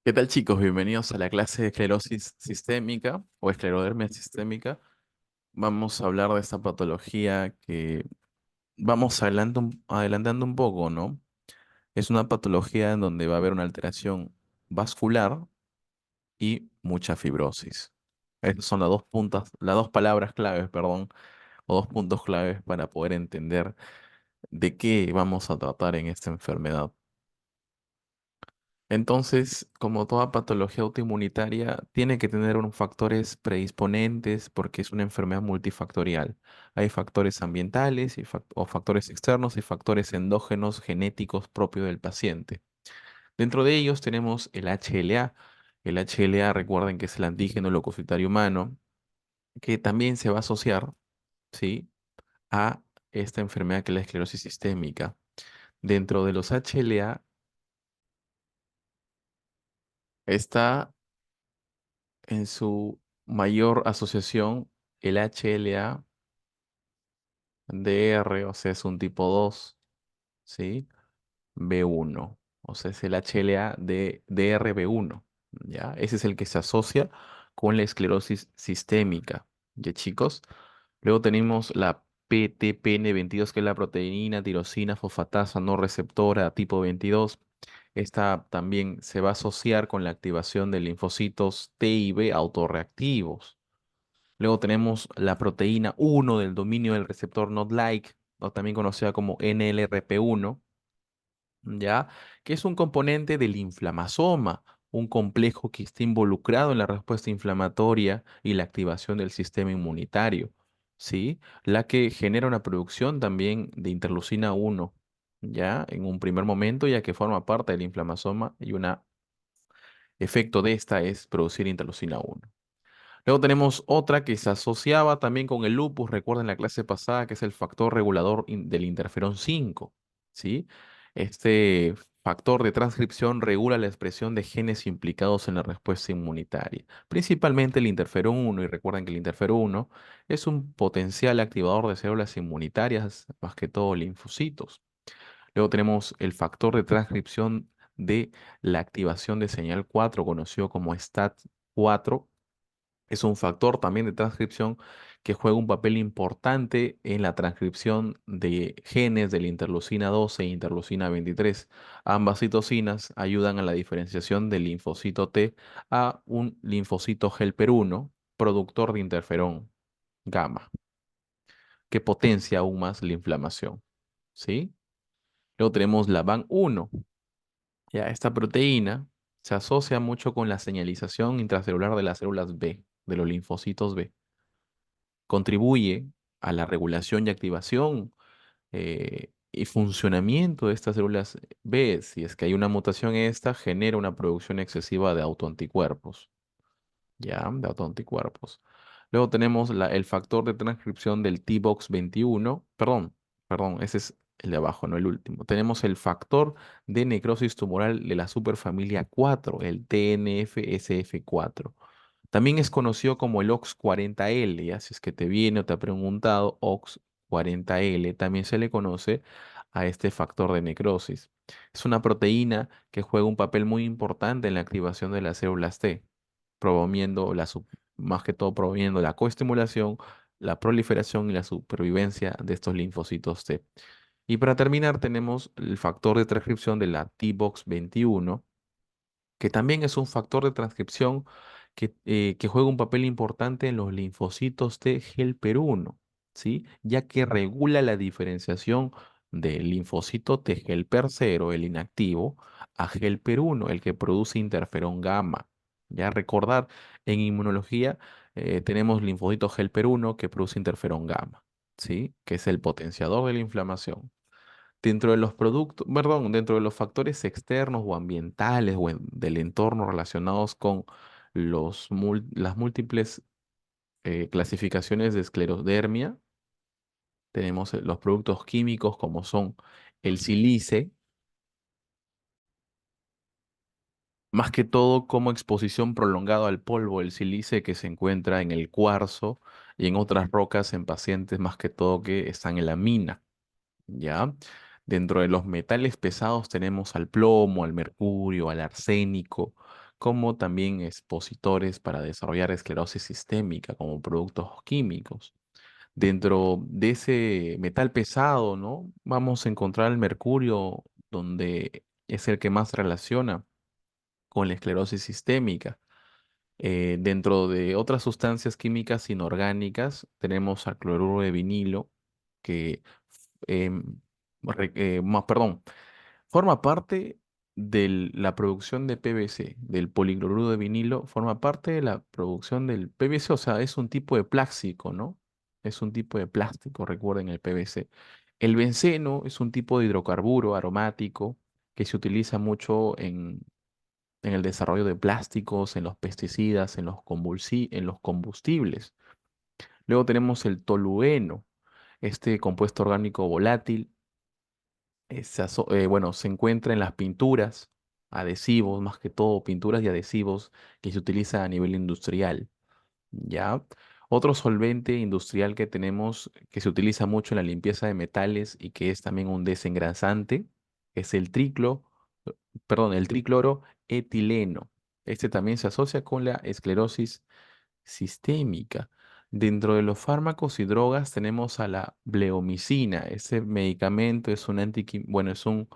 ¿Qué tal, chicos? Bienvenidos a la clase de esclerosis sistémica o esclerodermia sistémica. Vamos a hablar de esta patología que vamos adelantando un poco, ¿no? Es una patología en donde va a haber una alteración vascular y mucha fibrosis. Esas son las dos palabras claves, perdón, o dos puntos claves para poder entender de qué vamos a tratar en esta enfermedad. Entonces, como toda patología autoinmunitaria, tiene que tener unos factores predisponentes porque es una enfermedad multifactorial. Hay factores ambientales o factores externos y factores endógenos genéticos propios del paciente. Dentro de ellos tenemos el HLA. El HLA, recuerden que es el antígeno leucocitario humano, que también se va a asociar, ¿sí?, a esta enfermedad que es la esclerosis sistémica. Dentro de los HLA está en su mayor asociación el HLA-DR, o sea, es un tipo 2, ¿sí? B1, o sea, es el HLA-DRB1, ¿ya? Ese es el que se asocia con la esclerosis sistémica, ¿ya, chicos? Luego tenemos la PTPN22, que es la proteína tirosina fosfatasa no receptora tipo 22. Esta también se va a asociar con la activación de linfocitos T y B autorreactivos. Luego tenemos la proteína 1 del dominio del receptor NOT-like, o también conocida como NLRP1, ¿ya? Que es un componente del inflamasoma, un complejo que está involucrado en la respuesta inflamatoria y la activación del sistema inmunitario, ¿sí? La que genera una producción también de interleucina 1, ¿ya? En un primer momento, ya que forma parte del inflamasoma y un efecto de esta es producir interleucina 1. Luego tenemos otra que se asociaba también con el lupus, recuerden la clase pasada, que es el factor regulador del interferón 5, ¿sí? Este factor de transcripción regula la expresión de genes implicados en la respuesta inmunitaria, principalmente el interferón 1, y recuerden que el interferón 1 es un potencial activador de células inmunitarias, más que todo linfocitos. Luego tenemos el factor de transcripción de la activación de señal 4, conocido como STAT4. Es un factor también de transcripción que juega un papel importante en la transcripción de genes de la interleucina 12 e interleucina 23. Ambas citocinas ayudan a la diferenciación del linfocito T a un linfocito helper 1, productor de interferón gamma, que potencia aún más la inflamación. ¿Sí? Luego tenemos la BAN1. Ya, esta proteína se asocia mucho con la señalización intracelular de las células B, de los linfocitos B. Contribuye a la regulación y activación y funcionamiento de estas células B. Si es que hay una mutación en esta, genera una producción excesiva de autoanticuerpos, ¿ya? De autoanticuerpos. Luego tenemos el factor de transcripción del T-Box 21, perdón, ese es el de abajo, no el último. Tenemos el factor de necrosis tumoral de la superfamilia 4, el TNF-SF4. También es conocido como el OX40L, ya si es que te viene o te ha preguntado, OX40L también se le conoce a este factor de necrosis. Es una proteína que juega un papel muy importante en la activación de las células T, promoviendo más que todo promoviendo la coestimulación, la proliferación y la supervivencia de estos linfocitos T. Y para terminar tenemos el factor de transcripción de la T-Box 21, que también es un factor de transcripción que juega un papel importante en los linfocitos T helper 1, ¿sí? Ya que regula la diferenciación del linfocito T helper 0, el inactivo, a helper 1, el que produce interferón gamma. Ya recordar, en inmunología tenemos linfocito helper 1 que produce interferón gamma, ¿sí? Que es el potenciador de la inflamación. Dentro de los productos, perdón, dentro de los factores externos o ambientales o del entorno relacionados con las múltiples clasificaciones de esclerodermia, tenemos los productos químicos como son el sílice, más que todo como exposición prolongada al polvo, el sílice que se encuentra en el cuarzo y en otras rocas en pacientes más que todo que están en la mina. ¿Ya? Dentro de los metales pesados tenemos al plomo, al mercurio, al arsénico, como también expositores para desarrollar esclerosis sistémica como productos químicos. Dentro de ese metal pesado, ¿no? Vamos a encontrar el mercurio, donde es el que más relaciona con la esclerosis sistémica. Dentro de otras sustancias químicas inorgánicas, tenemos al cloruro de vinilo, que, em, perdón, forma parte de la producción de PVC, del policloruro de vinilo, forma parte de la producción del PVC, o sea, es un tipo de plástico, ¿no? Es un tipo de plástico, recuerden el PVC. El benceno es un tipo de hidrocarburo aromático que se utiliza mucho en el desarrollo de plásticos, en los pesticidas, en los combustibles. Luego tenemos el tolueno, este compuesto orgánico volátil bueno, se encuentra en las pinturas, adhesivos, más que todo pinturas y adhesivos que se utiliza a nivel industrial, ¿ya? Otro solvente industrial que tenemos, que se utiliza mucho en la limpieza de metales y que es también un desengrasante, es el tricloro etileno. Este también se asocia con la esclerosis sistémica. Dentro de los fármacos y drogas tenemos a la bleomicina. Ese medicamento es bueno, es un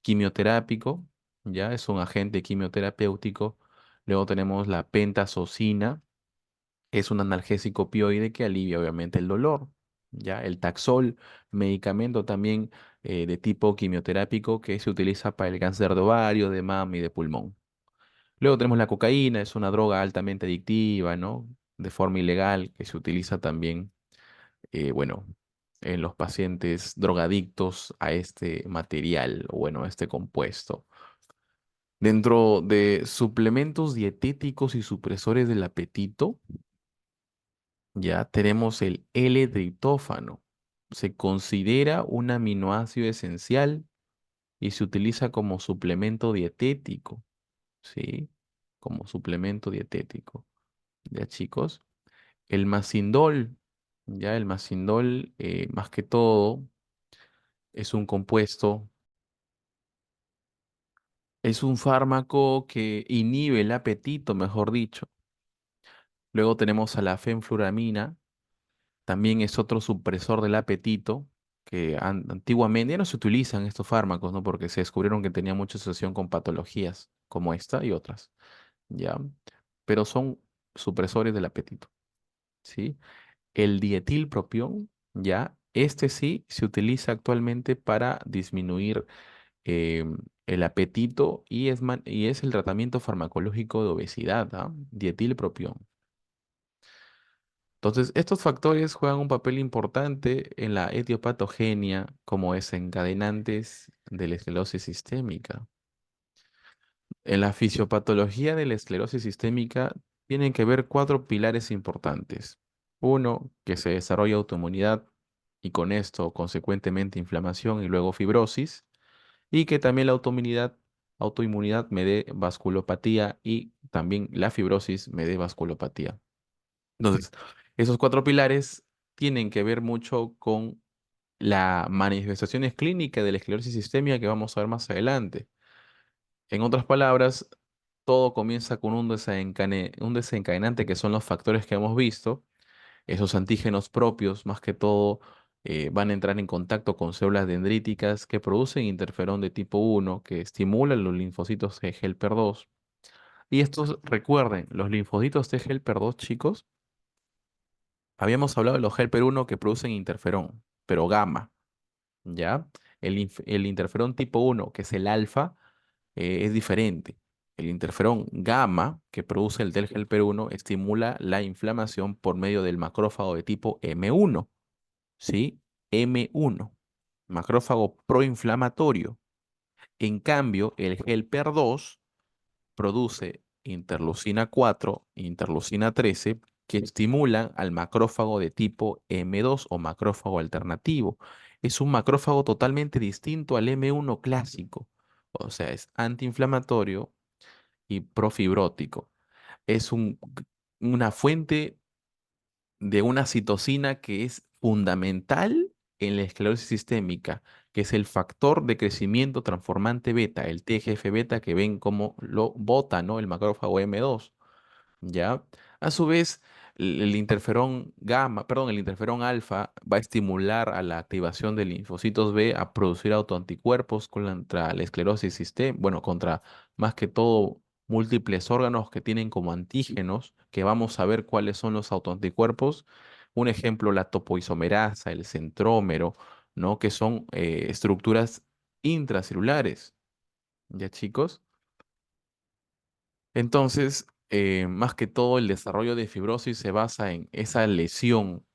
quimioterápico, ya es un agente quimioterapéutico. Luego tenemos la pentazocina, es un analgésico opioide que alivia obviamente el dolor. Ya el Taxol, medicamento también de tipo quimioterápico que se utiliza para el cáncer de ovario, de mama y de pulmón. Luego tenemos la cocaína, es una droga altamente adictiva, ¿no? De forma ilegal, que se utiliza también, bueno, en los pacientes drogadictos a este material, o bueno, a este compuesto. Dentro de suplementos dietéticos y supresores del apetito, ya tenemos el L-triptófano. Se considera un aminoácido esencial y se utiliza como suplemento dietético, ¿sí? Como suplemento dietético. Ya, chicos. El Macindol, ya el Macindol, más que todo, es un compuesto, es un fármaco que inhibe el apetito, mejor dicho. Luego tenemos a la fenfluramina, también es otro supresor del apetito, que antiguamente ya no se utilizan estos fármacos, ¿no? Porque se descubrieron que tenía mucha asociación con patologías como esta y otras, ¿ya? Pero son supresores del apetito, ¿sí? El dietilpropión, ya, este sí se utiliza actualmente para disminuir el apetito y es el tratamiento farmacológico de obesidad, ¿ah? Dietilpropión. Entonces, estos factores juegan un papel importante en la etiopatogenia como desencadenantes de la esclerosis sistémica. En la fisiopatología de la esclerosis sistémica tienen que ver cuatro pilares importantes. Uno, que se desarrolla autoinmunidad y con esto, consecuentemente, inflamación y luego fibrosis. Y que también la autoinmunidad me dé vasculopatía y también la fibrosis me dé vasculopatía. Entonces, esos cuatro pilares tienen que ver mucho con las manifestaciones clínicas de la esclerosis sistémica que vamos a ver más adelante. En otras palabras, todo comienza con un desencadenante que son los factores que hemos visto. Esos antígenos propios, más que todo, van a entrar en contacto con células dendríticas que producen interferón de tipo 1 que estimulan los linfocitos T helper 2. Y estos, recuerden, los linfocitos T helper 2, chicos, habíamos hablado de los helper 1 que producen interferón, pero gamma, ¿ya? El interferón tipo 1, que es el alfa, es diferente. El interferón gamma, que produce el del helper 1, estimula la inflamación por medio del macrófago de tipo M1, ¿sí? M1, macrófago proinflamatorio. En cambio, el helper 2 produce interleucina 4 e interleucina 13 que estimulan al macrófago de tipo M2 o macrófago alternativo. Es un macrófago totalmente distinto al M1 clásico. O sea, es antiinflamatorio y profibrótico. Es una fuente de una citocina que es fundamental en la esclerosis sistémica, que es el factor de crecimiento transformante beta, el TGF beta que ven como lo bota, ¿no? El macrófago M2. ¿Ya? A su vez, el interferón gamma, perdón, el interferón alfa va a estimular a la activación de linfocitos B a producir autoanticuerpos contra la esclerosis sistémica, bueno, contra más que todo múltiples órganos que tienen como antígenos, que vamos a ver cuáles son los autoanticuerpos. Un ejemplo, la topoisomerasa, el centrómero, ¿no? Que son estructuras intracelulares, ¿ya, chicos? Entonces, más que todo, el desarrollo de fibrosis se basa en esa lesión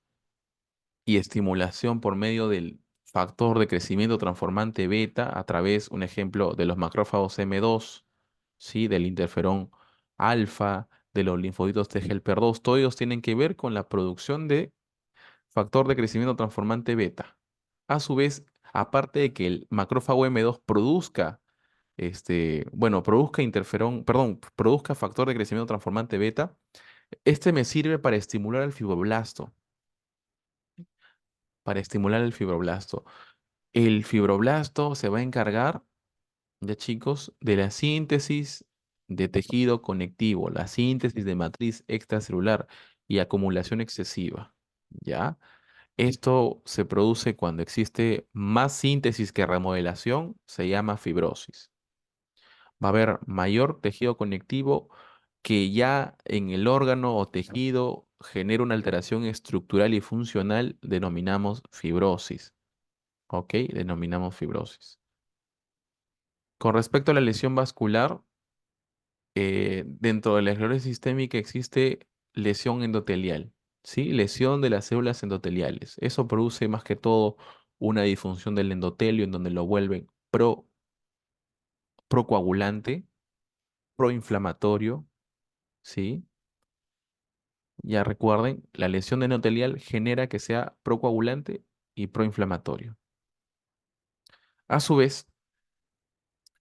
y estimulación por medio del factor de crecimiento transformante beta a través, un ejemplo, de los macrófagos M2, ¿sí? Del interferón alfa, de los linfocitos T helper 2. Todos ellos tienen que ver con la producción de factor de crecimiento transformante beta. A su vez, aparte de que el macrófago M2 produzca bueno, produzca interferón, perdón, produzca factor de crecimiento transformante beta, este me sirve para estimular el fibroblasto, para estimular el fibroblasto. El fibroblasto se va a encargar, ya chicos, de la síntesis de tejido conectivo, la síntesis de matriz extracelular y acumulación excesiva, ¿ya? Esto se produce cuando existe más síntesis que remodelación, se llama fibrosis. Va a haber mayor tejido conectivo que ya en el órgano o tejido genera una alteración estructural y funcional, denominamos fibrosis. ¿Ok? Denominamos fibrosis. Con respecto a la lesión vascular, dentro de la esclerosis sistémica existe lesión endotelial, ¿sí? Lesión de las células endoteliales. Eso produce más que todo una disfunción del endotelio en donde lo vuelven procoagulante, proinflamatorio, ¿sí? Ya recuerden, la lesión endotelial genera que sea procoagulante y proinflamatorio. A su vez,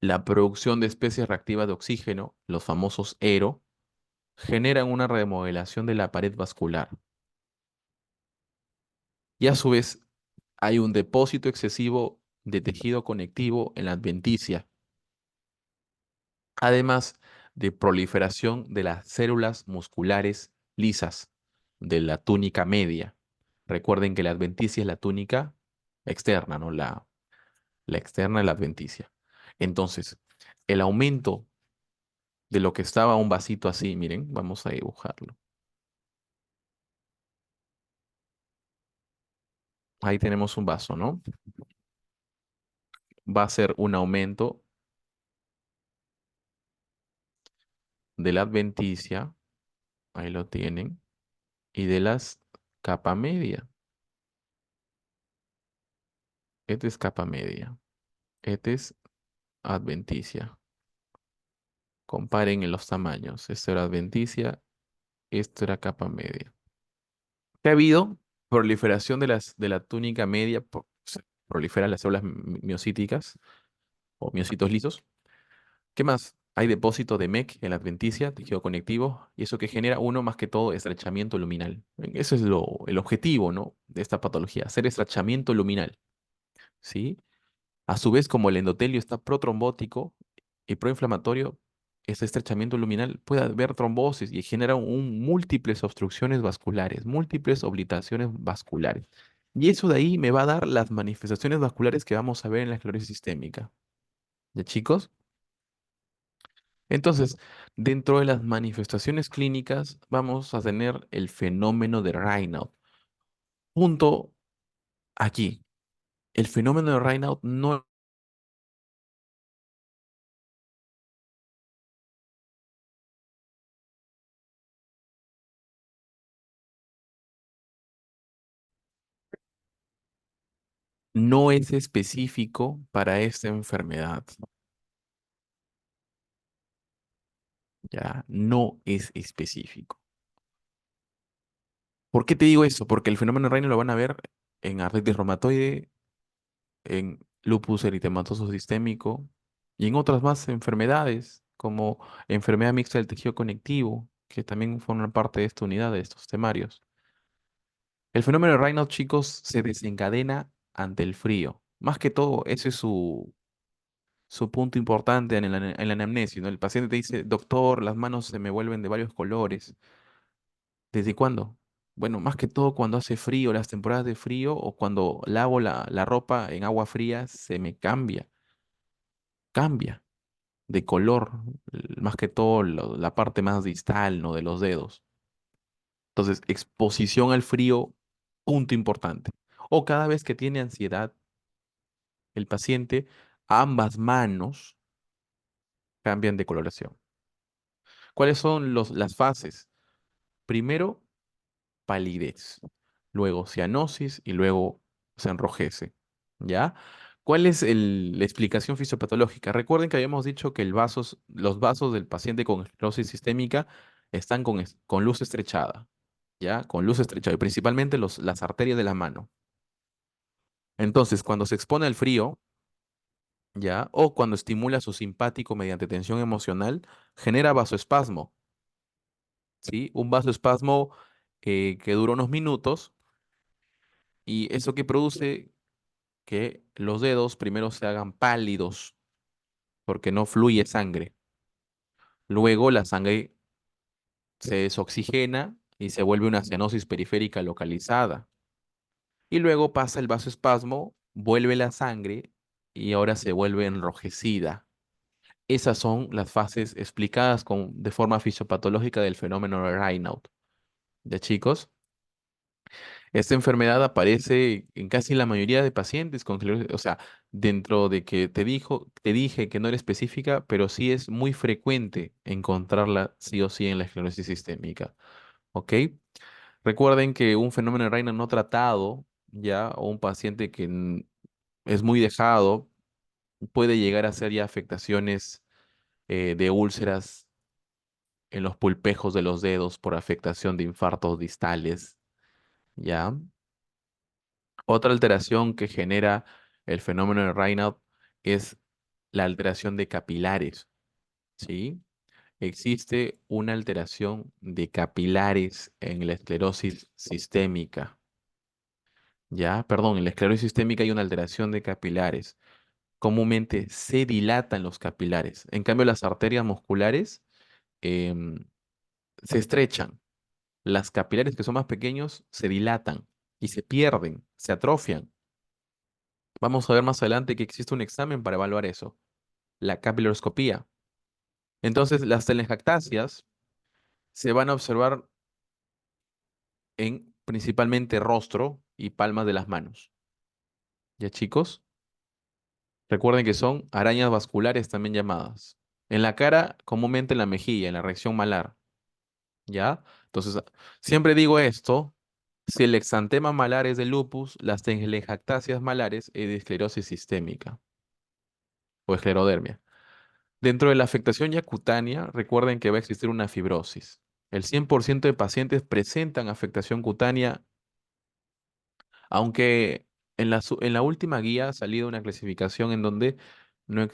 la producción de especies reactivas de oxígeno, los famosos ERO, generan una remodelación de la pared vascular. Y a su vez, hay un depósito excesivo de tejido conectivo en la adventicia, además de proliferación de las células musculares lisas de la túnica media. Recuerden que la adventicia es la túnica externa, ¿no? La externa es la adventicia. Entonces, el aumento de lo que estaba un vasito así, miren, vamos a dibujarlo. Ahí tenemos un vaso, ¿no? Va a ser un aumento de la adventicia, ahí lo tienen, y de las capa media. Este es capa media. Este es adventicia. Comparen en los tamaños. Esto era adventicia, esto era capa media. ¿Qué ha habido? Proliferación de la túnica media, se proliferan las células miocíticas o miocitos lisos. ¿Qué más? Hay depósito de MEC en la adventicia, tejido conectivo, y eso que genera uno más que todo estrechamiento luminal. Eso es el objetivo, ¿no? De esta patología, hacer estrechamiento luminal, ¿sí? A su vez, como el endotelio está protrombótico y proinflamatorio, ese estrechamiento luminal puede haber trombosis y genera múltiples obstrucciones vasculares, múltiples obliteraciones vasculares. Y eso de ahí me va a dar las manifestaciones vasculares que vamos a ver en la esclerosis sistémica. ¿Ya, chicos? Entonces, dentro de las manifestaciones clínicas vamos a tener el fenómeno de Raynaud. Punto aquí. El fenómeno de Raynaud no es específico para esta enfermedad. Ya, no es específico. ¿Por qué te digo eso? Porque el fenómeno de Raynaud lo van a ver en artritis reumatoide, en lupus eritematoso sistémico y en otras más enfermedades, como enfermedad mixta del tejido conectivo, que también forman parte de esta unidad, de estos temarios. El fenómeno de Raynaud, chicos, se desencadena ante el frío. Más que todo, ese es su punto importante en la anamnesis, ¿no? El paciente te dice, doctor, las manos se me vuelven de varios colores. ¿Desde cuándo? Bueno, más que todo cuando hace frío, las temporadas de frío o cuando lavo la ropa en agua fría, se me cambia de color, más que todo la parte más distal, ¿no? De los dedos. Entonces, exposición al frío, punto importante. O cada vez que tiene ansiedad, el paciente, ambas manos cambian de coloración. ¿Cuáles son las fases? Primero, palidez, luego cianosis y luego se enrojece. ¿Ya? ¿Cuál es la explicación fisiopatológica? Recuerden que habíamos dicho que los vasos del paciente con esclerosis sistémica están con luz estrechada, ¿ya? Con luz estrechada y principalmente las arterias de la mano. Entonces, cuando se expone al frío, ¿ya? O cuando estimula su simpático mediante tensión emocional, genera vasoespasmo, ¿sí? Un vasoespasmo que dura unos minutos y eso que produce que los dedos primero se hagan pálidos porque no fluye sangre. Luego la sangre se desoxigena y se vuelve una cianosis periférica localizada. Y luego pasa el vasoespasmo, vuelve la sangre y ahora se vuelve enrojecida. Esas son las fases explicadas de forma fisiopatológica del fenómeno de Raynaud. ¿Ya, chicos? Esta enfermedad aparece en casi la mayoría de pacientes con esclerosis, o sea, dentro de que te dije que no era específica, pero sí es muy frecuente encontrarla sí o sí en la esclerosis sistémica, ¿ok? Recuerden que un fenómeno de Raynaud no tratado, ya, o un paciente que es muy dejado, puede llegar a ser ya afectaciones de úlceras en los pulpejos de los dedos por afectación de infartos distales, ¿ya? Otra alteración que genera el fenómeno de Raynaud es la alteración de capilares, ¿sí? Existe una alteración de capilares en la esclerosis sistémica, ¿ya? Perdón, en la esclerosis sistémica hay una alteración de capilares. Comúnmente se dilatan los capilares. En cambio, las arterias musculares em, se estrechan. Las capilares que son más pequeños se dilatan y se pierden, se atrofian. Vamos a ver más adelante que existe un examen para evaluar eso, la capilaroscopía. Entonces, las telangiectasias se van a observar en principalmente rostro y palmas de las manos. ¿Ya, chicos? Recuerden que son arañas vasculares también llamadas. En la cara, comúnmente en la mejilla, en la reacción malar. ¿Ya? Entonces, siempre digo esto, si el exantema malar es de lupus, las telangiectasias malares es de esclerosis sistémica o esclerodermia. Dentro de la afectación ya cutánea, recuerden que va a existir una fibrosis. El 100% de pacientes presentan afectación cutánea, aunque en la última guía ha salido una clasificación en donde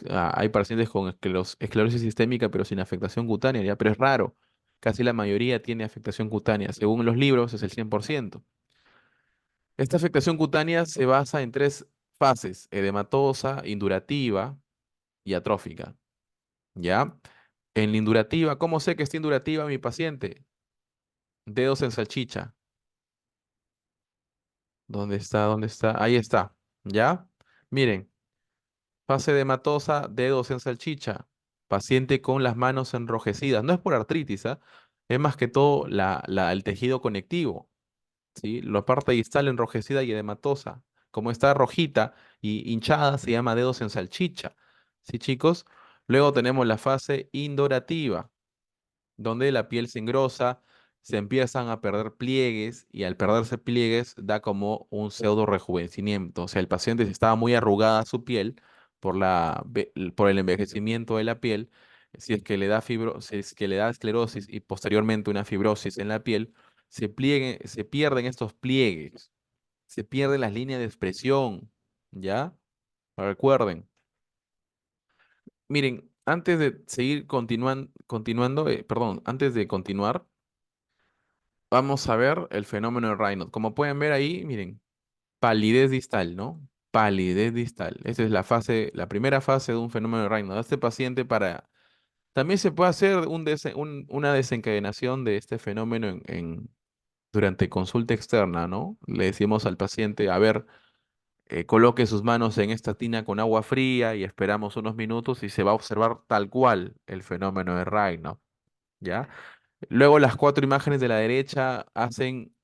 hay pacientes con esclerosis sistémica pero sin afectación cutánea, ¿ya? Pero es raro. Casi la mayoría tiene afectación cutánea. Según los libros, es el 100%. Esta afectación cutánea se basa en tres fases: edematosa, indurativa y atrófica. ¿Ya? En la indurativa, ¿cómo sé que está indurativa mi paciente? Dedos en salchicha. ¿Dónde está? ¿Dónde está? Ahí está. ¿Ya? Miren, fase edematosa, dedos en salchicha. Paciente con las manos enrojecidas. No es por artritis, ¿ah? Es más que todo el tejido conectivo, ¿sí? La parte distal enrojecida y edematosa. Como está rojita y hinchada, se llama dedos en salchicha. ¿Sí, chicos? Luego tenemos la fase indorativa, donde la piel se engrosa, se empiezan a perder pliegues y al perderse pliegues da como un pseudo rejuvenecimiento. O sea, el paciente si estaba muy arrugada su piel por el envejecimiento de la piel. Si es que le da si es que le da esclerosis y posteriormente una fibrosis en la piel, se pierden estos pliegues, se pierden las líneas de expresión, ¿ya? Recuerden. Miren, antes de seguir continuando, perdón, antes de continuar, vamos a ver el fenómeno de Raynaud. Como pueden ver ahí, miren, palidez distal, ¿no? palidez distal. Esa es la fase, la primera fase de un fenómeno de Raynaud. Este paciente para... También se puede hacer una desencadenación de este fenómeno durante consulta externa, ¿no? Le decimos al paciente, a ver, coloque sus manos en esta tina con agua fría y esperamos unos minutos y se va a observar tal cual el fenómeno de Raynaud, ¿ya? Luego las cuatro imágenes de la derecha hacen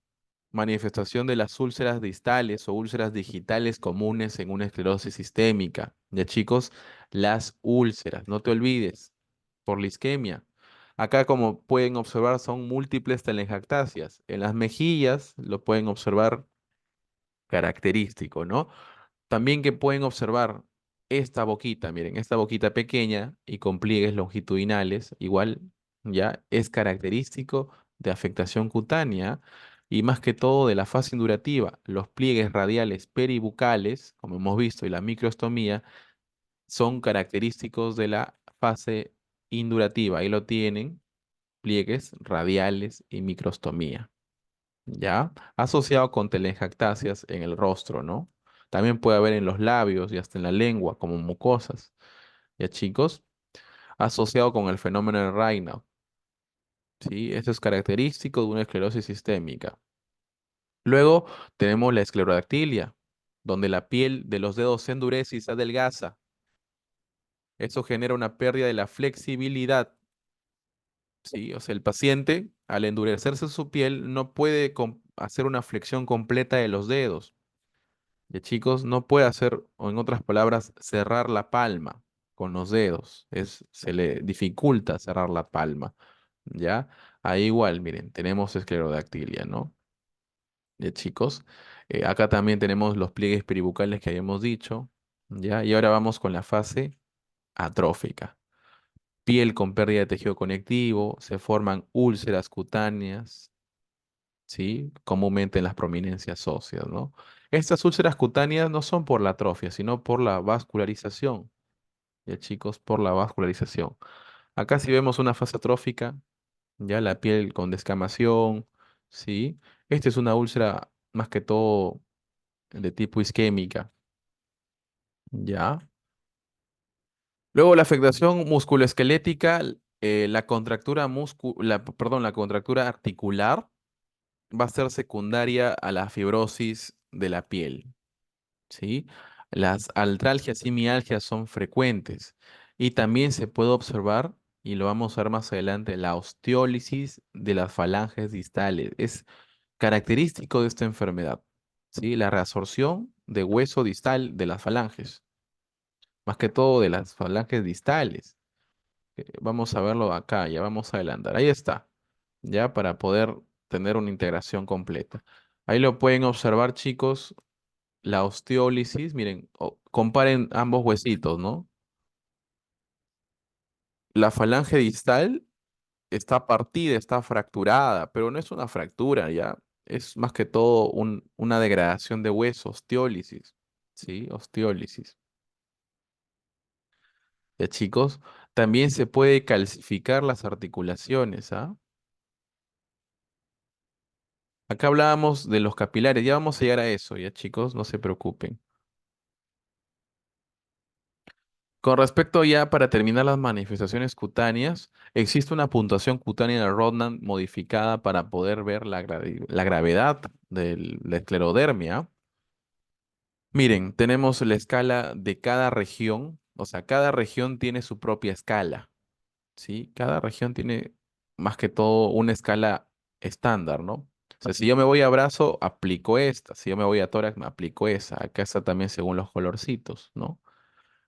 manifestación de las úlceras distales o úlceras digitales comunes en una esclerosis sistémica. Ya chicos, las úlceras, no te olvides, por la isquemia. Acá, como pueden observar, son múltiples telangiectasias. En las mejillas lo pueden observar característico, ¿no? También que pueden observar esta boquita, miren, esta boquita pequeña y con pliegues longitudinales, igual ya es característico de afectación cutánea y más que todo de la fase indurativa. Los pliegues radiales peribucales, como hemos visto, y la microstomía son característicos de la fase indurativa. Ahí lo tienen, pliegues radiales y microstomía. ¿Ya? Asociado con telangiectasias en el rostro, ¿no? También puede haber en los labios y hasta en la lengua, como mucosas. ¿Ya, chicos? Asociado con el fenómeno de Raynaud, ¿sí? Eso es característico de una esclerosis sistémica. Luego tenemos la esclerodactilia, donde la piel de los dedos se endurece y se adelgaza. Eso genera una pérdida de la flexibilidad, ¿sí? O sea, el paciente, al endurecerse su piel, no puede hacer una flexión completa de los dedos. Ya chicos, no puede hacer, o en otras palabras, cerrar la palma con los dedos. Se le dificulta cerrar la palma. ¿Ya? Ahí igual, miren, tenemos esclerodactilia, ¿no? Ya chicos. Acá también tenemos los pliegues peribucales que habíamos dicho. ¿Ya? Y ahora vamos con la fase atrófica. Piel con pérdida de tejido conectivo, se forman úlceras cutáneas, ¿sí? Comúnmente en las prominencias óseas, ¿no? Estas úlceras cutáneas no son por la atrofia, sino por la vascularización, ya chicos, por la vascularización. Acá si vemos una fase atrófica, ya la piel con descamación, ¿sí? Esta es una úlcera más que todo de tipo isquémica, ¿ya? Luego la afectación musculoesquelética, la contractura perdón, la contractura articular va a ser secundaria a la fibrosis de la piel. ¿Sí? Las artralgias y mialgias son frecuentes y también se puede observar, y lo vamos a ver más adelante, la osteólisis de las falanges distales. Es característico de esta enfermedad, ¿sí? La reabsorción de hueso distal de las falanges, más que todo de las falanges distales. Vamos a verlo acá, ya vamos a adelantar. Ahí está, ya para poder tener una integración completa. Ahí lo pueden observar, chicos, la osteólisis, miren, comparen ambos huesitos, ¿no? La falange distal está partida, está fracturada, pero no es una fractura, ¿ya? Es más que todo una degradación de hueso, osteólisis, ¿sí? Osteólisis. Ya, chicos, también se puede calcificar las articulaciones, ¿ah? Acá hablábamos de los capilares, ya vamos a llegar a eso, ya, chicos, no se preocupen. Con respecto ya para terminar las manifestaciones cutáneas, existe una puntuación cutánea de Rodnan modificada para poder ver la gravedad de la esclerodermia. Miren, tenemos la escala de cada región, o sea, cada región tiene su propia escala, ¿sí? Cada región tiene más que todo una escala estándar, ¿no? O sea, si yo me voy a brazo, aplico esta, si yo me voy a tórax, me aplico esa. Acá está también según los colorcitos, ¿no?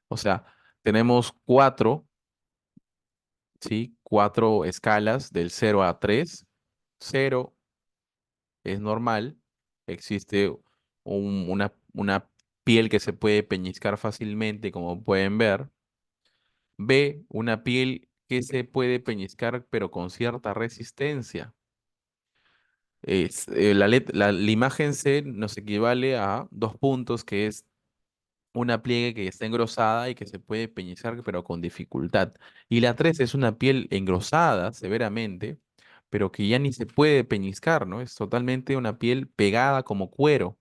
O sea, tenemos cuatro. ¿Sí? Cuatro escalas del 0 a 3. Cero es normal. Existe una piel que se puede peñiscar fácilmente, como pueden ver. B, una piel que se puede peñiscar, pero con cierta resistencia. La imagen C nos equivale a 2 puntos, que es una pliegue que está engrosada y que se puede peñizcar, pero con dificultad. Y la 3 es una piel engrosada severamente, pero que ya ni se puede peñizcar, ¿no? Es totalmente una piel pegada como cuero,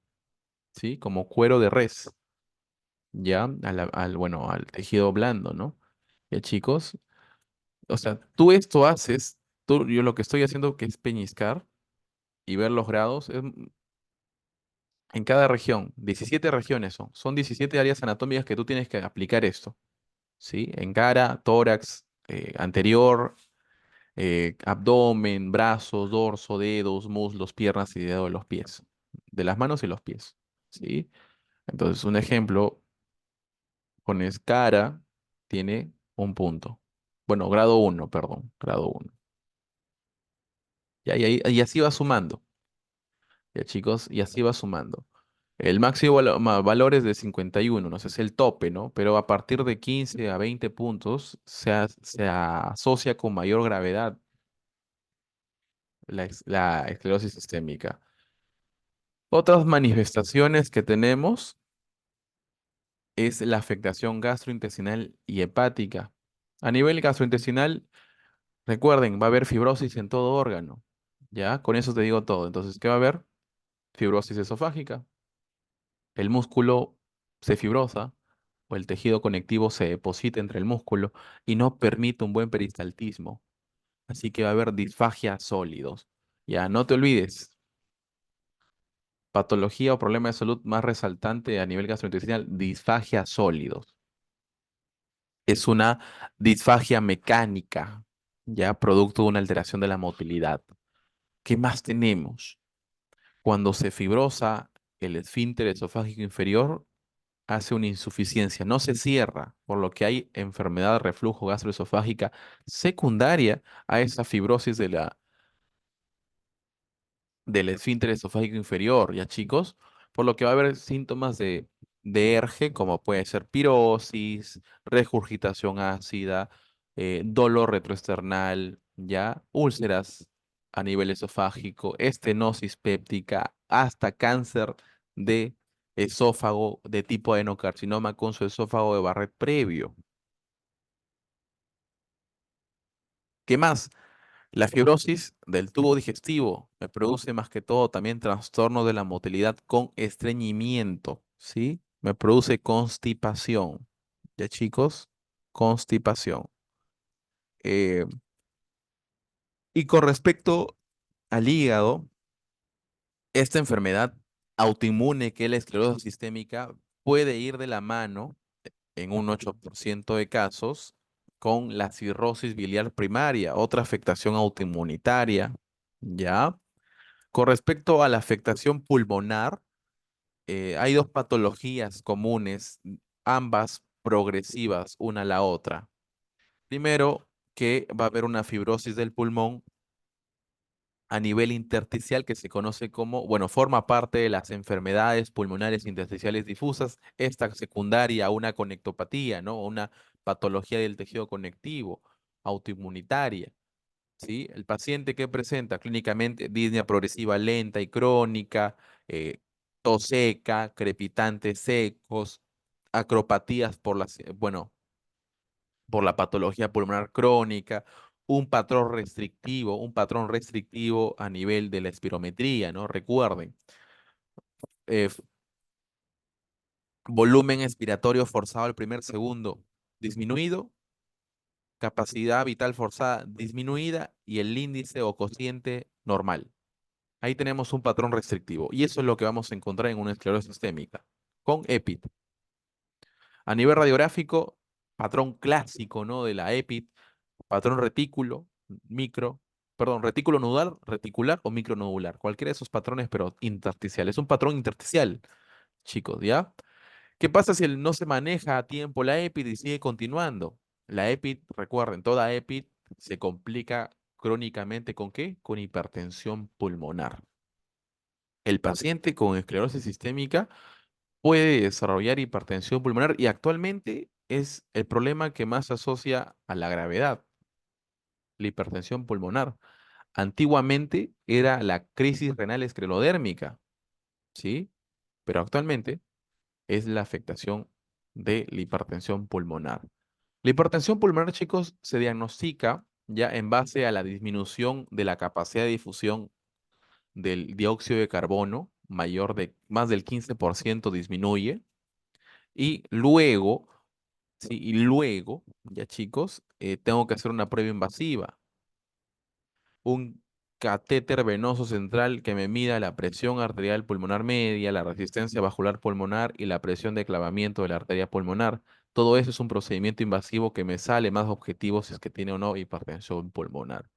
¿sí? Como cuero de res. ya, bueno, al tejido blando, ¿no? Ya, chicos, o sea, tú esto haces, yo lo que estoy haciendo que es peñiscar y ver los grados, en cada región, 17 regiones son 17 áreas anatómicas que tú tienes que aplicar esto, ¿sí? En cara, tórax, anterior, abdomen, brazos, dorso, dedos, muslos, piernas y dedos de los pies, de las manos y los pies, ¿sí? Entonces, un ejemplo, pones cara, tiene un punto. Bueno, grado uno, perdón, grado uno. Y así va sumando, ya chicos, y así va sumando. El máximo valor es de 51, no sé, es el tope, ¿no? Pero a partir de 15 a 20 puntos se asocia con mayor gravedad la esclerosis sistémica. Otras manifestaciones que tenemos es la afectación gastrointestinal y hepática. A nivel gastrointestinal, recuerden, va a haber fibrosis en todo órgano. ¿Ya? Con eso te digo todo. Entonces, ¿qué va a haber? Fibrosis esofágica. El músculo se fibrosa o el tejido conectivo se deposita entre el músculo y no permite un buen peristaltismo. Así que va a haber disfagia sólidos. Ya, no te olvides, patología o problema de salud más resaltante a nivel gastrointestinal, disfagia sólidos. Es una disfagia mecánica, ya producto de una alteración de la motilidad. ¿Qué más tenemos? Cuando se fibrosa el esfínter esofágico inferior, hace una insuficiencia, no se cierra, por lo que hay enfermedad de reflujo gastroesofágica secundaria a esa fibrosis del esfínter esofágico inferior, ¿ya chicos? Por lo que va a haber síntomas de ERGE, como puede ser pirosis, regurgitación ácida, dolor retroesternal, ¿ya? Úlceras a nivel esofágico, estenosis péptica, hasta cáncer de esófago de tipo adenocarcinoma con su esófago de Barrett previo. ¿Qué más? La fibrosis del tubo digestivo me produce más que todo también trastorno de la motilidad con estreñimiento, ¿sí? Me produce constipación. ¿Ya chicos? Constipación. Eh, y con respecto al hígado, esta enfermedad autoinmune que es la esclerosis sistémica puede ir de la mano en un 8% de casos con la cirrosis biliar primaria, otra afectación autoinmunitaria, ¿ya? Con respecto a la afectación pulmonar, hay dos patologías comunes, ambas progresivas una a la otra. Primero, que va a haber una fibrosis del pulmón a nivel intersticial que se conoce como, bueno, forma parte de las enfermedades pulmonares intersticiales difusas, esta secundaria a una conectopatía, ¿no? Una patología del tejido conectivo, autoinmunitaria. ¿Sí? El paciente que presenta clínicamente disnea progresiva lenta y crónica, tos seca, crepitantes secos, acropatías por la patología pulmonar crónica, un patrón restrictivo a nivel de la espirometría, ¿no? Recuerden, eh, volumen expiratorio forzado al primer segundo disminuido, capacidad vital forzada disminuida y el índice o cociente normal. Ahí tenemos un patrón restrictivo y eso es lo que vamos a encontrar en una esclerosis sistémica con EPIT. A nivel radiográfico, patrón clásico, ¿no? De la EPIT, patrón retículo, micro, perdón, retículo nodal, reticular o micronodular, cualquiera de esos patrones, pero intersticial. Es un patrón intersticial, chicos, ¿ya? ¿Qué pasa si no se maneja a tiempo la EPIT y sigue continuando? La EPIT, recuerden, toda EPIT se complica crónicamente ¿con qué? Con hipertensión pulmonar. El paciente con esclerosis sistémica puede desarrollar hipertensión pulmonar y actualmente es el problema que más se asocia a la gravedad, la hipertensión pulmonar. Antiguamente era la crisis renal esclerodérmica, ¿sí? Pero actualmente es la afectación de la hipertensión pulmonar. La hipertensión pulmonar, chicos, se diagnostica ya en base a la disminución de la capacidad de difusión del dióxido de carbono, mayor de más del 15% disminuye, Y luego, sí, y luego, ya chicos, tengo que hacer una prueba invasiva, un catéter venoso central que me mida la presión arterial pulmonar media, la resistencia vascular pulmonar y la presión de clavamiento de la arteria pulmonar. Todo eso es un procedimiento invasivo que me sale más objetivo si es que tiene o no hipertensión pulmonar.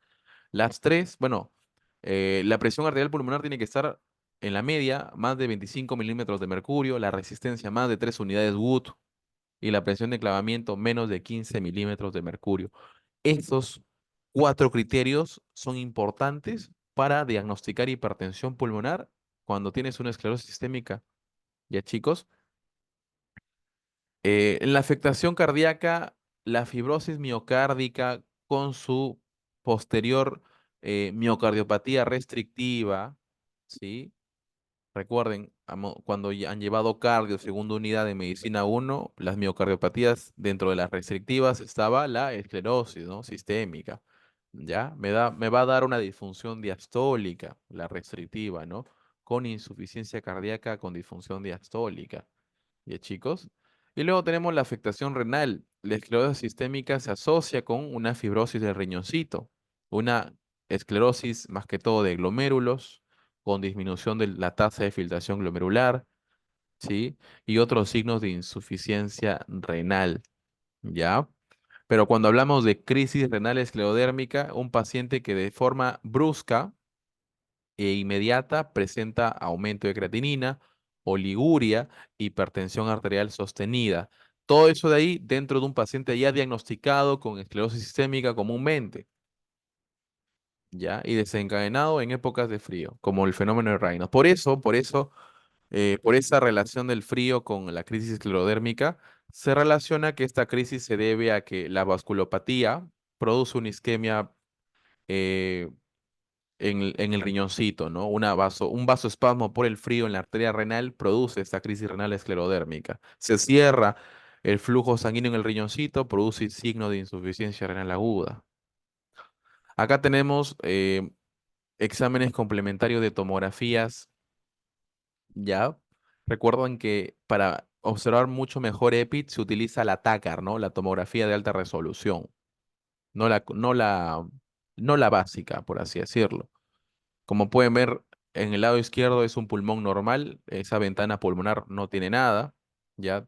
Las tres, bueno, la presión arterial pulmonar tiene que estar en la media, más de 25 milímetros de mercurio, la resistencia más de 3 unidades Wood y la presión de clavamiento menos de 15 milímetros de mercurio. Estos cuatro criterios son importantes para diagnosticar hipertensión pulmonar cuando tienes una esclerosis sistémica. Ya, chicos. En la afectación cardíaca, la fibrosis miocárdica con su posterior miocardiopatía restrictiva, ¿sí? Recuerden, cuando ya han llevado cardio, segunda unidad de medicina uno, las miocardiopatías dentro de las restrictivas estaba la esclerosis, ¿no? Sistémica, ¿ya? Me va a dar una disfunción diastólica, la restrictiva, ¿no? Con insuficiencia cardíaca con disfunción diastólica. ¿Ya, chicos? Y luego tenemos la afectación renal. La esclerosis sistémica se asocia con una fibrosis del riñoncito, una esclerosis más que todo de glomérulos, con disminución de la tasa de filtración glomerular, ¿sí? Y otros signos de insuficiencia renal, ¿ya? Pero cuando hablamos de crisis renal esclerodérmica, un paciente que de forma brusca e inmediata presenta aumento de creatinina, oliguria, hipertensión arterial sostenida. Todo eso de ahí dentro de un paciente ya diagnosticado con esclerosis sistémica comúnmente, ¿ya? Y desencadenado en épocas de frío, como el fenómeno de Raynaud. Por esa relación del frío con la crisis esclerodérmica, se relaciona que esta crisis se debe a que la vasculopatía produce una isquemia eh, en el riñoncito, ¿no? Un vasoespasmo por el frío en la arteria renal produce esta crisis renal esclerodérmica. Se cierra el flujo sanguíneo en el riñoncito, produce signo de insuficiencia renal aguda. Acá tenemos exámenes complementarios de tomografías, ¿ya? Recuerden que para observar mucho mejor EPIT se utiliza la TACAR, ¿no? La tomografía de alta resolución, no la, no la, no la básica, por así decirlo. Como pueden ver, en el lado izquierdo es un pulmón normal, esa ventana pulmonar no tiene nada, ¿ya?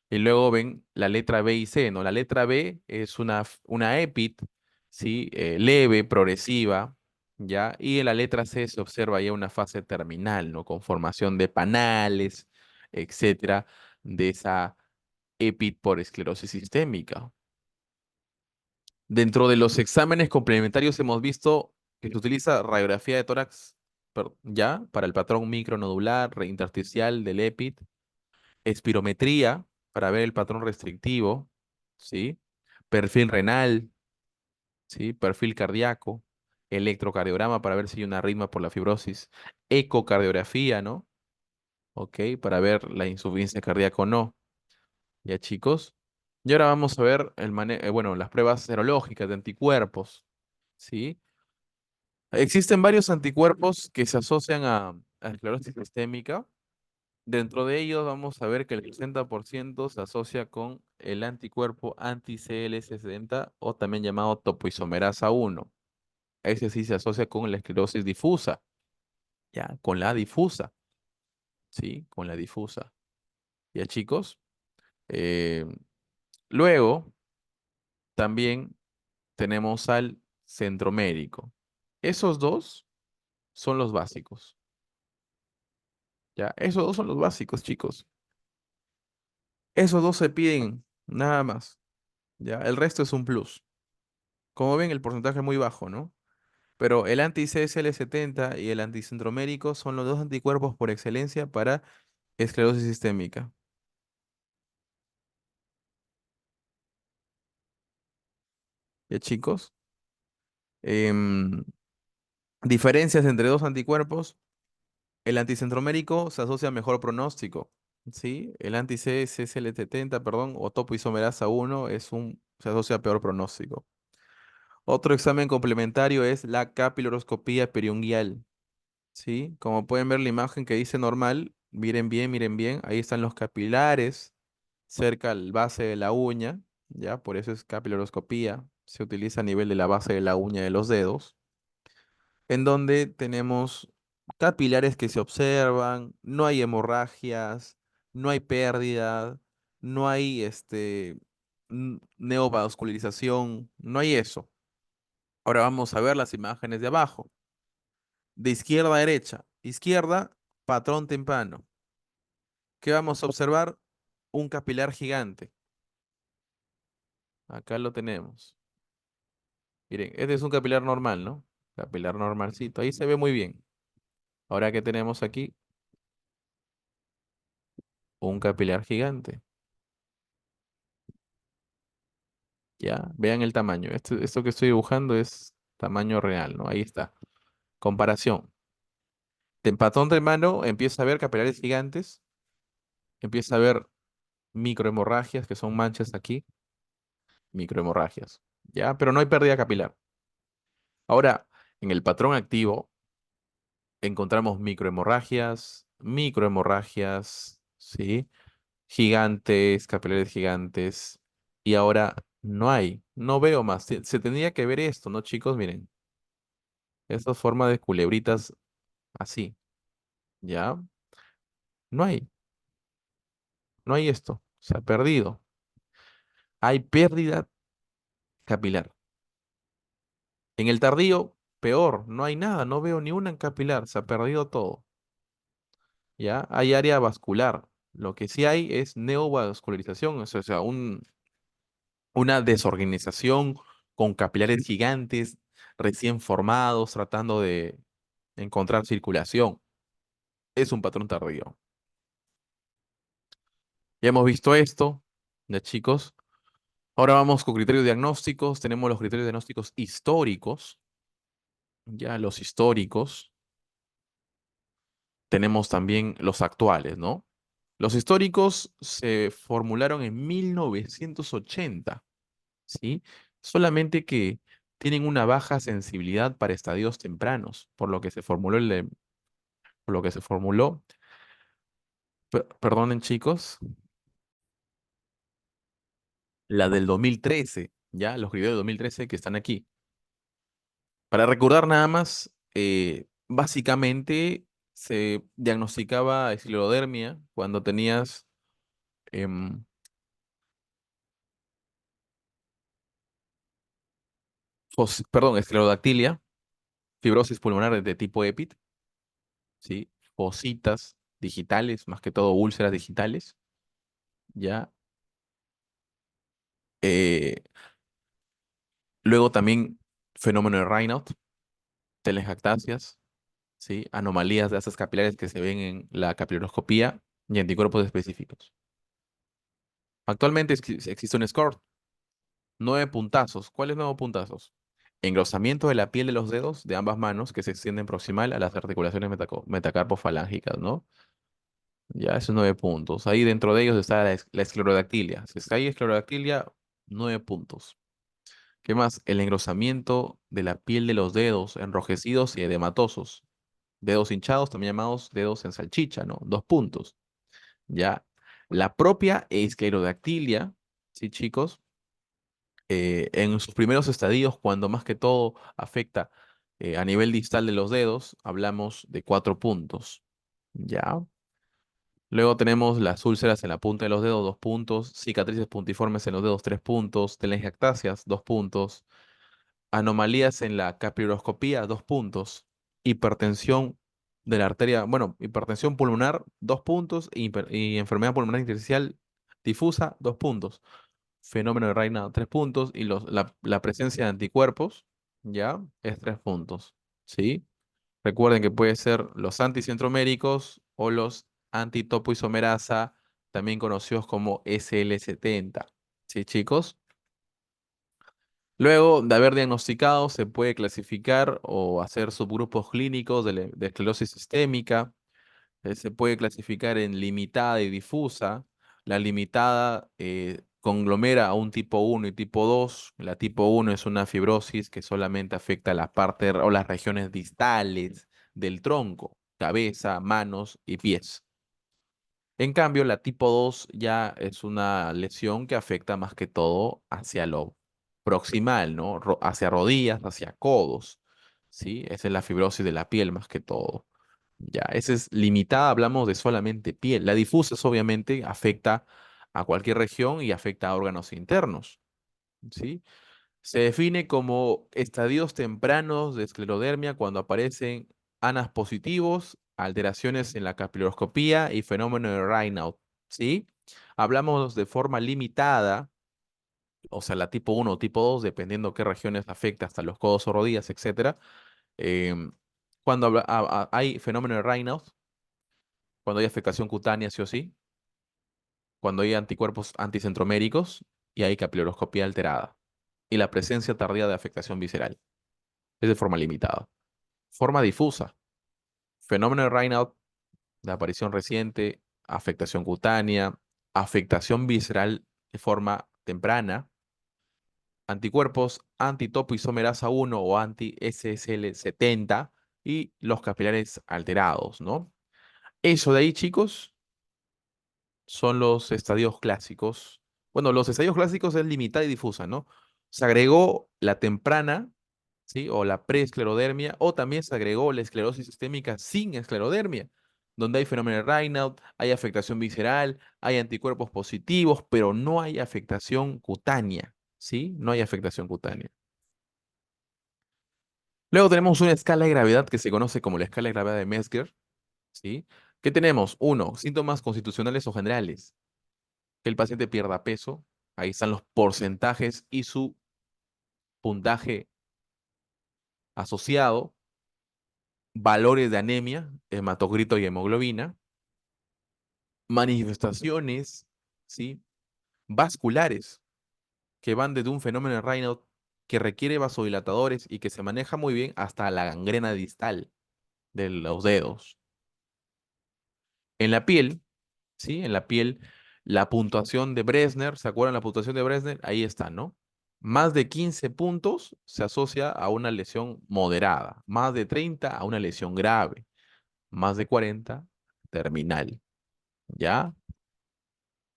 Y luego ven la letra B y C, ¿no? La letra B es una EPIT, ¿sí? Leve, progresiva, ¿ya? Y en la letra C se observa ya una fase terminal, ¿no? Con formación de panales, etcétera, de esa EPIT por esclerosis sistémica. Dentro de los exámenes complementarios hemos visto que se utiliza radiografía de tórax, ya, para el patrón micronodular, reintersticial del EPIT, espirometría para ver el patrón restrictivo, ¿sí? Perfil renal, ¿sí? Perfil cardíaco, electrocardiograma para ver si hay una arritmia por la fibrosis, ecocardiografía, ¿no? Ok, para ver la insuficiencia cardíaca o no. Ya, chicos. Y ahora vamos a ver bueno, las pruebas serológicas de anticuerpos, ¿sí? Existen varios anticuerpos que se asocian a esclerosis sistémica. Dentro de ellos vamos a ver que el 60% se asocia con el anticuerpo anti-CL60 o también llamado topoisomerasa 1. Ese sí se asocia con la esclerosis difusa, ya, con la difusa, ¿sí? Con la difusa. ¿Ya, chicos? Eh, Luego también tenemos al centromédico. Esos dos son los básicos. Ya, esos dos son los básicos, chicos. Esos dos se piden nada más. Ya, el resto es un plus. Como ven, el porcentaje es muy bajo, ¿no? Pero el anti-CSL70 y el anticentromérico son los dos anticuerpos por excelencia para esclerosis sistémica. ¿Ya, chicos? Em, Diferencias entre dos anticuerpos. El anticentromérico se asocia a mejor pronóstico. ¿Sí? El anti-CSL70, perdón, o topoisomerasa 1 se asocia a peor pronóstico. Otro examen complementario es la capiloroscopía periungual. ¿Sí? Como pueden ver la imagen que dice normal, miren bien, ahí están los capilares, cerca al base de la uña, ¿ya? Por eso es capilaroscopía. Se utiliza a nivel de la base de la uña de los dedos, en donde tenemos capilares que se observan, no hay hemorragias, no hay pérdida, no hay neovascularización, no hay eso. Ahora vamos a ver las imágenes de abajo, de izquierda a derecha. Izquierda, patrón temprano. ¿Qué vamos a observar? Un capilar gigante. Acá lo tenemos. Miren, este es un capilar normal, ¿no? Capilar normalcito. Ahí se ve muy bien. Ahora que tenemos aquí un capilar gigante. Ya, vean el tamaño. Esto que estoy dibujando es tamaño real, ¿no? Ahí está. Comparación. De patrón de mano empieza a ver capilares gigantes, empieza a ver microhemorragias, que son manchas aquí, microhemorragias. Ya, pero no hay pérdida capilar. Ahora, en el patrón activo encontramos microhemorragias, ¿sí? Gigantes, capilares gigantes. Y ahora no hay, no veo más. Se tendría que ver esto, ¿no, chicos? Miren, estas formas de culebritas así, ¿ya? No hay, no hay esto. Se ha perdido. Hay pérdida capilar. En el tardío, peor, no hay nada, no veo ni una en capilar, se ha perdido todo. ¿Ya? Hay área vascular. Lo que sí hay es neovascularización, o sea, una desorganización con capilares gigantes recién formados, tratando de encontrar circulación. Es un patrón tardío. Ya hemos visto esto, ya chicos. Ahora vamos con criterios diagnósticos. Tenemos los criterios diagnósticos históricos. Ya los históricos. Tenemos también los actuales, ¿no? Los históricos se formularon en 1980, ¿sí? Solamente que tienen una baja sensibilidad para estadios tempranos, por lo que se formuló por lo que se formuló. Perdonen, chicos, la del 2013, ya, los criterios del 2013 que están aquí. Para recordar nada más, básicamente se diagnosticaba esclerodermia cuando tenías, em, perdón, esclerodactilia, fibrosis pulmonar de tipo EPIT, ¿sí? Fositas digitales, más que todo úlceras digitales, ¿ya? Eh, Luego también fenómeno de Raynaud, telangiectasias, ¿sí? Anomalías de esas capilares que se ven en la capilaroscopía y anticuerpos específicos. Actualmente existe un score, 9 puntazos. ¿Cuáles 9 puntazos? Engrosamiento de la piel de los dedos de ambas manos que se extienden proximal a las articulaciones metacarpofalángicas, ¿no? Ya, esos 9 puntos. Ahí dentro de ellos está la esclerodactilia. Si está ahí esclerodactilia, 9 puntos. ¿Qué más? El engrosamiento de la piel de los dedos, enrojecidos y edematosos. Dedos hinchados, también llamados dedos en salchicha, ¿no? 2 puntos. Ya. La propia esclerodactilia, ¿sí, chicos? En sus primeros estadios, cuando más que todo afecta a nivel distal de los dedos, hablamos de 4 puntos. ¿Ya? Luego tenemos las úlceras en la punta de los dedos, 2 puntos. Cicatrices puntiformes en los dedos, 3 puntos. Telangiectasias, 2 puntos. Anomalías en la capiloroscopía, 2 puntos. Hipertensión de la arteria, bueno, hipertensión pulmonar, 2 puntos. Y enfermedad pulmonar intersticial difusa, 2 puntos. Fenómeno de Raynaud, 3 puntos. Y la presencia de anticuerpos, ¿ya? Es 3 puntos. ¿Sí? Recuerden que puede ser los anticentroméricos o los antitopoisomerasa, también conocidos como SL70. ¿Sí, chicos? Luego de haber diagnosticado, se puede clasificar o hacer subgrupos clínicos de esclerosis sistémica. Se puede clasificar en limitada y difusa. La limitada conglomera a un tipo 1 y tipo 2. La tipo 1 es una fibrosis que solamente afecta la parte o las regiones distales del tronco, cabeza, manos y pies. En cambio, la tipo 2 ya es una lesión que afecta más que todo hacia lo proximal, ¿no? Hacia rodillas, hacia codos, ¿sí? Esa es la fibrosis de la piel más que todo. Ya, esa es limitada, hablamos de solamente piel. La difusa es, obviamente afecta a cualquier región y afecta a órganos internos, ¿sí? Se define como estadios tempranos de esclerodermia cuando aparecen ANAS positivos, alteraciones en la capiloscopía y fenómeno de Raynaud, ¿sí? Hablamos de forma limitada, o sea, la tipo 1 o tipo 2, dependiendo qué regiones afecta, hasta los codos o rodillas, etcétera. Em, cuando hay fenómeno de Raynaud, cuando hay afectación cutánea, sí o sí, cuando hay anticuerpos anticentroméricos y hay capiloroscopía alterada, y la presencia tardía de afectación visceral. Es de forma limitada. Forma difusa. Fenómeno de Raynaud, de aparición reciente, afectación cutánea, afectación visceral de forma temprana, anticuerpos antitopoisomerasa 1 o anti-SSL70 y los capilares alterados, ¿no? Eso de ahí, chicos, son los estadios clásicos. Bueno, los estadios clásicos es limitada y difusa, ¿no? Se agregó la temprana, ¿sí? O la preesclerodermia, o también se agregó la esclerosis sistémica sin esclerodermia, donde hay fenómeno de Raynaud, hay afectación visceral, hay anticuerpos positivos, pero no hay afectación cutánea, ¿sí? No hay afectación cutánea. Luego tenemos una escala de gravedad que se conoce como la escala de gravedad de Metzger, ¿sí? ¿Qué tenemos? Uno, síntomas constitucionales o generales. Que el paciente pierda peso, ahí están los porcentajes y su puntaje asociado, valores de anemia, hematocrito y hemoglobina, manifestaciones, ¿sí? Vasculares que van desde un fenómeno de Raynaud que requiere vasodilatadores y que se maneja muy bien hasta la gangrena distal de los dedos. En la piel, ¿sí? En la piel, la puntuación de Bresner, ¿se acuerdan la puntuación de Bresner? Ahí está, ¿no? Más de 15 puntos se asocia a una lesión moderada, más de 30 a una lesión grave, más de 40 terminal, ¿ya?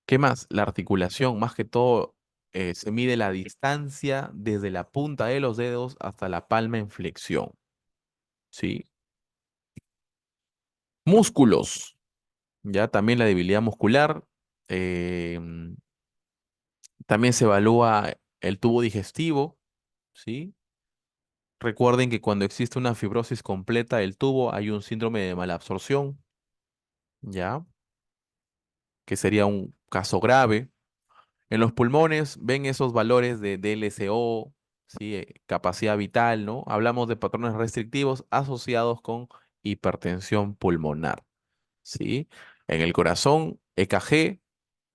¿Qué más? La articulación, más que todo, se mide la distancia desde la punta de los dedos hasta la palma en flexión, ¿sí? Músculos, ya también la debilidad muscular. em, También se evalúa el tubo digestivo, ¿sí? Recuerden que cuando existe una fibrosis completa del tubo hay un síndrome de malabsorción, ¿ya? Que sería un caso grave. En los pulmones ven esos valores de DLCO, ¿sí? Capacidad vital, ¿no? Hablamos de patrones restrictivos asociados con hipertensión pulmonar, ¿sí? En el corazón, EKG,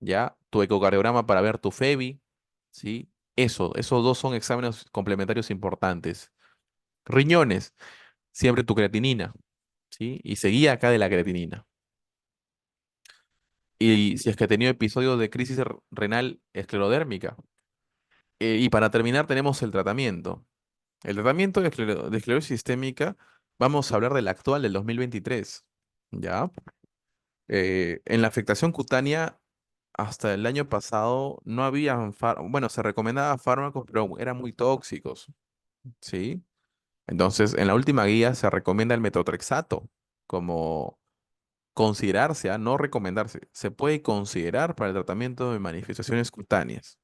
¿ya? Tu ecocardiograma para ver tu FEBI, ¿sí? Esos dos son exámenes complementarios importantes. Riñones, siempre tu creatinina, ¿sí? Y seguía acá de la creatinina. Y si es que ha tenido episodios de crisis renal esclerodérmica. Y para terminar tenemos el tratamiento. El tratamiento de esclerosis sistémica, vamos a hablar del actual, del 2023, ¿ya? En la afectación cutánea, hasta el año pasado no había, bueno, se recomendaba fármacos, pero eran muy tóxicos, ¿sí? Entonces, en la última guía se recomienda el metotrexato como considerarse, no recomendarse, se puede considerar para el tratamiento de manifestaciones cutáneas.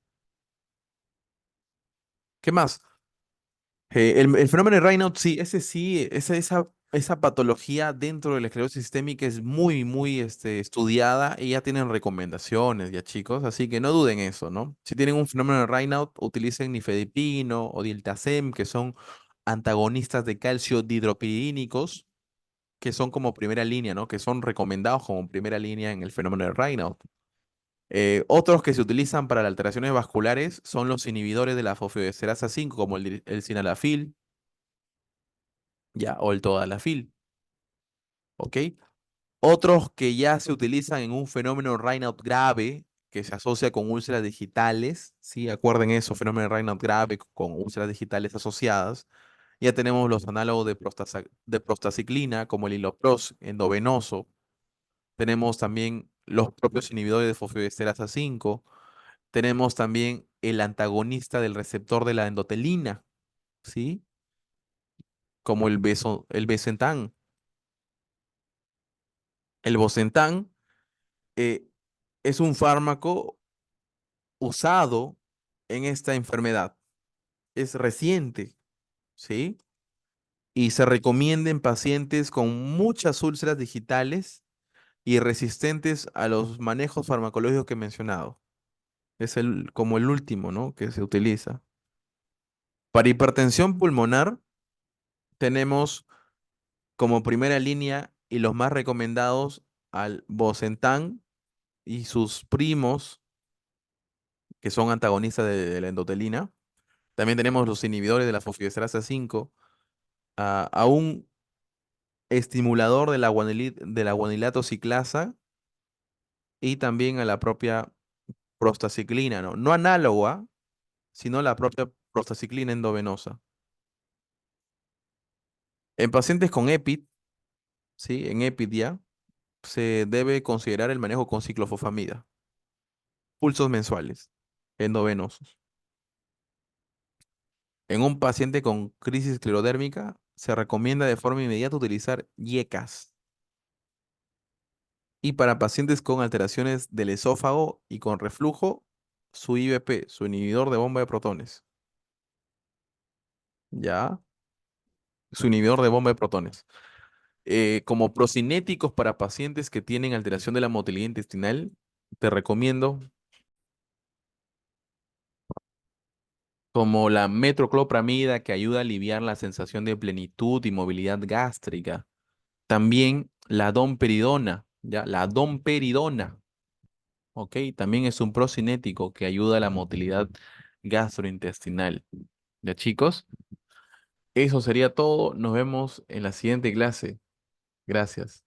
¿Qué más? El fenómeno de Raynaud, sí, esa patología dentro de la esclerosis sistémica es muy, muy estudiada y ya tienen recomendaciones, ya chicos, así que no duden eso, ¿no? Si tienen un fenómeno de Raynaud, utilicen nifedipino o diltasem, que son antagonistas de calcio dihidropiridínicos, que son como primera línea, ¿no? Que son recomendados como primera línea en el fenómeno de Raynaud. Otros que se utilizan para las alteraciones vasculares son los inhibidores de la fosfodiesterasa 5, como el cinalafil, ya, o el todalafil, ¿ok? Otros que ya se utilizan en un fenómeno Raynaud grave, que se asocia con úlceras digitales, ¿sí? Acuerden eso, fenómeno de Raynaud grave con úlceras digitales asociadas. Ya tenemos los análogos de prostaciclina, como el hilopros endovenoso. Tenemos también los propios inhibidores de fosfodiesterasa 5. Tenemos también el antagonista del receptor de la endotelina, ¿sí? Como el Besentan. El Bosentan eh, es un fármaco usado en esta enfermedad. Es reciente, ¿sí? Y se recomienda en pacientes con muchas úlceras digitales y resistentes a los manejos farmacológicos que he mencionado. Es como el último, ¿no? Que se utiliza. Para hipertensión pulmonar tenemos como primera línea y los más recomendados al Bosentan y sus primos, que son antagonistas de la endotelina. También tenemos los inhibidores de la fosfodiesterasa 5, a un estimulador de la guanilato ciclasa y también a la propia prostaciclina, ¿no? No análoga, sino la propia prostaciclina endovenosa. En pacientes con EPID, ¿sí? En EPID ya, se debe considerar el manejo con ciclofosfamida, pulsos mensuales, endovenosos. En un paciente con crisis esclerodérmica, se recomienda de forma inmediata utilizar IECAS. Y para pacientes con alteraciones del esófago y con reflujo, su IBP, su inhibidor de bomba de protones. ¿Ya? Su inhibidor de bomba de protones. Como procinéticos para pacientes que tienen alteración de la motilidad intestinal, te recomiendo como la metoclopramida, que ayuda a aliviar la sensación de plenitud y movilidad gástrica. También la domperidona, ¿ya? La domperidona, ¿ok? También es un procinético que ayuda a la motilidad gastrointestinal. ¿Ya, chicos? Eso sería todo. Nos vemos en la siguiente clase. Gracias.